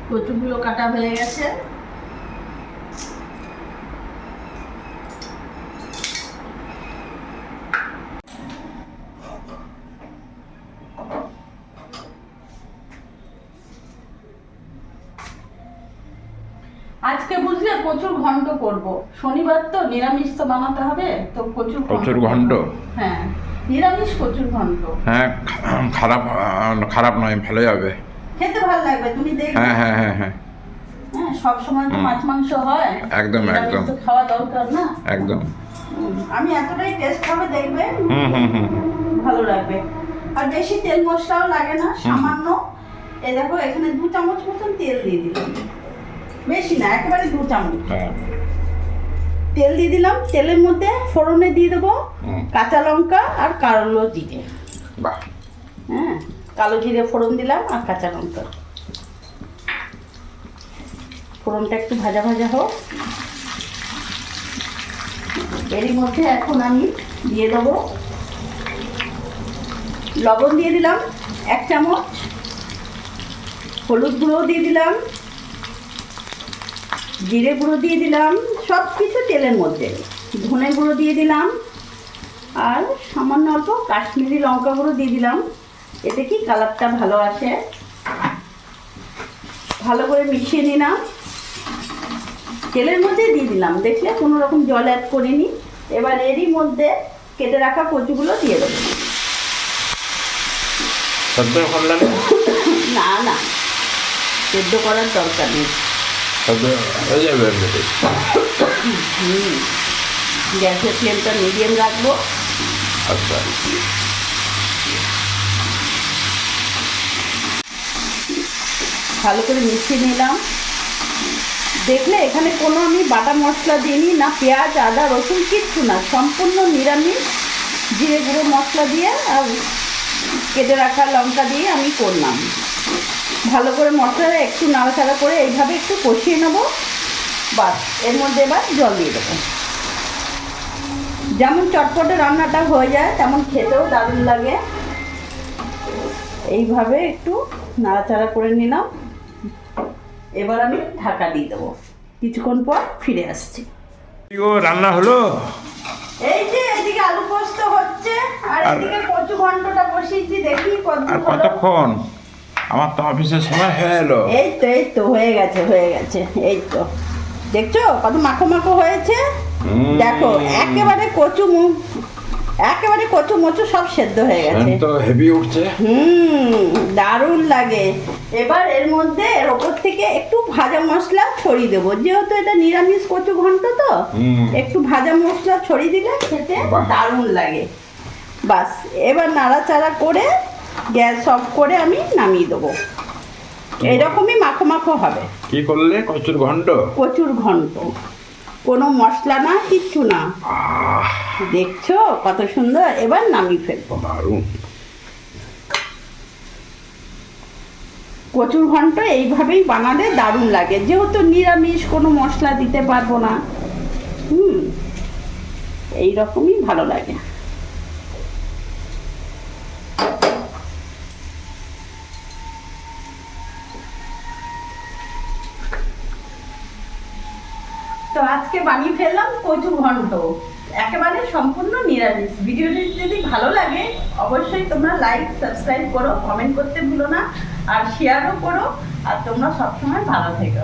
কচুগুলো কাটা হয়ে গেছে। আজকে বুঝলে কচুর ঘন্ট করব, শনিবার তো নিরামিষ তো বানাতে হবে, তো কচুর ঘন্ট। হ্যাঁ, নিরামিষ কচুর ঘন্ট। হ্যাঁ, খারাপ খারাপ নয়, ভালোই হবে, খেতে ভালো লাগবে, তুমি দেখবে। হ্যাঁ হ্যাঁ হ্যাঁ হ্যাঁ হ্যাঁ, সব সময় তো মাছ মাংস হয়, একদম একদম তো খাওয়া দরকার না একদম। আমি এতটাই টেস্ট হবে দেখবে, হুম। ভালো লাগবে। আর বেশি তেল মশলাও লাগে না, সামান্য। এই দেখো এখানে 2 চামচ মতন তেল দিয়ে দিলাম, বেশি না, একেবারে 2 চামচ তেল দিয়ে দিলাম। তেলের মধ্যে ফোড়নে দিয়ে দেবো কাঁচা লঙ্কা আর কালো জিরে। বাহ। হ্যাঁ, কালো জিরে ফোড়ন দিলাম আর কাঁচা লঙ্কা। ফোড়নটা একটু ভাজা ভাজা হোক। এরই মধ্যে এখন আমি দিয়ে দেবো লবণ, দিয়ে দিলাম 1 চামচ, হলুদ গুঁড়ো দিয়ে দিলাম, জিরে গুঁড়ো দিয়ে দিলাম, সব কিছু তেলের মধ্যে। ধনে গুঁড়ো দিয়ে দিলাম আর সামান্য অল্প কাশ্মীরি লঙ্কা গুঁড়ো দিয়ে দিলাম, এতে কি কালারটা ভালো আসে। ভালো করে মিশিয়ে নিলাম, তেলের মধ্যে দিয়ে দিলাম, দেখলে কোনো রকম জল অ্যাড করিনি। এবার এরই মধ্যে কেটে রাখা কচুগুলো দিয়ে দেবো। না না, সেদ্ধ করার দরকার নেই, গ্যাসের ফ্লেমটা মিডিয়াম রাখবো। আচ্ছা, ভালো করে মিশিয়ে নিলাম। দেখলে এখানে কোনো আমি বাটা মশলা দিইনি, না পেঁয়াজ আদা রসুন, কিচ্ছু না, সম্পূর্ণ নিরামিষ। জিরে গুঁড়ো মশলা দিয়ে আর কেটে রাখা লঙ্কা দিয়ে আমি করলাম। ভালো করে মশলাটা একটু নাড়াচাড়া করে এইভাবে একটু কষিয়ে নেবো। বাস, এর মধ্যে এবার জল দিয়ে দেবো। যেমন চটপটে রান্নাটা হয়ে যায়, তেমন খেতেও দারুণ লাগে। এইভাবে একটু নাড়াচাড়া করে নিলাম। এবার আমি ঢাকা দিয়ে দেবো, কিছুক্ষণ পর ফিরে আসছি। রান্না হলো? এই যে এদিকে আলু পোস্ত হচ্ছে আর এদিকে কচু ঘন্টটা বসিয়েছি, দেখি কতক্ষণ। আমার তো অফিসের সময় হয়ে এলো। এই তো হয়ে গেছে, এই তো দেখছো কত মাখো মাখো হয়েছে। দেখো একেবারে কচু মচু সব সেদ্ধ হয়ে গেছে, তো হেভি উঠছে। দারুণ লাগে। এবার এর মধ্যে এর ওপর থেকে একটু ভাজা মশলা ছড়িয়ে দেবো, যেহেতু এটা নিরামিষ কচু ঘন্ট, তো একটু ভাজা মশলা ছড়িয়ে দিলে খেতে দারুণ লাগে। বাস, এবার নাড়াচাড়া করে গ্যাস অফ করে আমি নামিয়ে দেবো। এরকমই মাখো মাখো হবে। কি করলে? কচুর ঘন্ট। কোনো মশলা না, কিচ্ছু না। দেখছো কত সুন্দর। এবার নামিয়ে ফেলবো। দারুণ। কচুর ঘন্ট এইভাবেই বানালে দারুণ লাগে, যেহেতু নিরামিষ, কোনো মশলা দিতে পারবো না। এইরকমই ভালো লাগে। তো আজকে বানিয়ে ফেললাম কচু ঘন্ট, একেবারে সম্পূর্ণ নিরামিষ। ভিডিওটি যদি ভালো লাগে অবশ্যই তোমরা লাইক সাবস্ক্রাইব করো, কমেন্ট করতে ভুলো না, আর শেয়ারও করো। আর তোমরা সবসময় ভালো থেকো।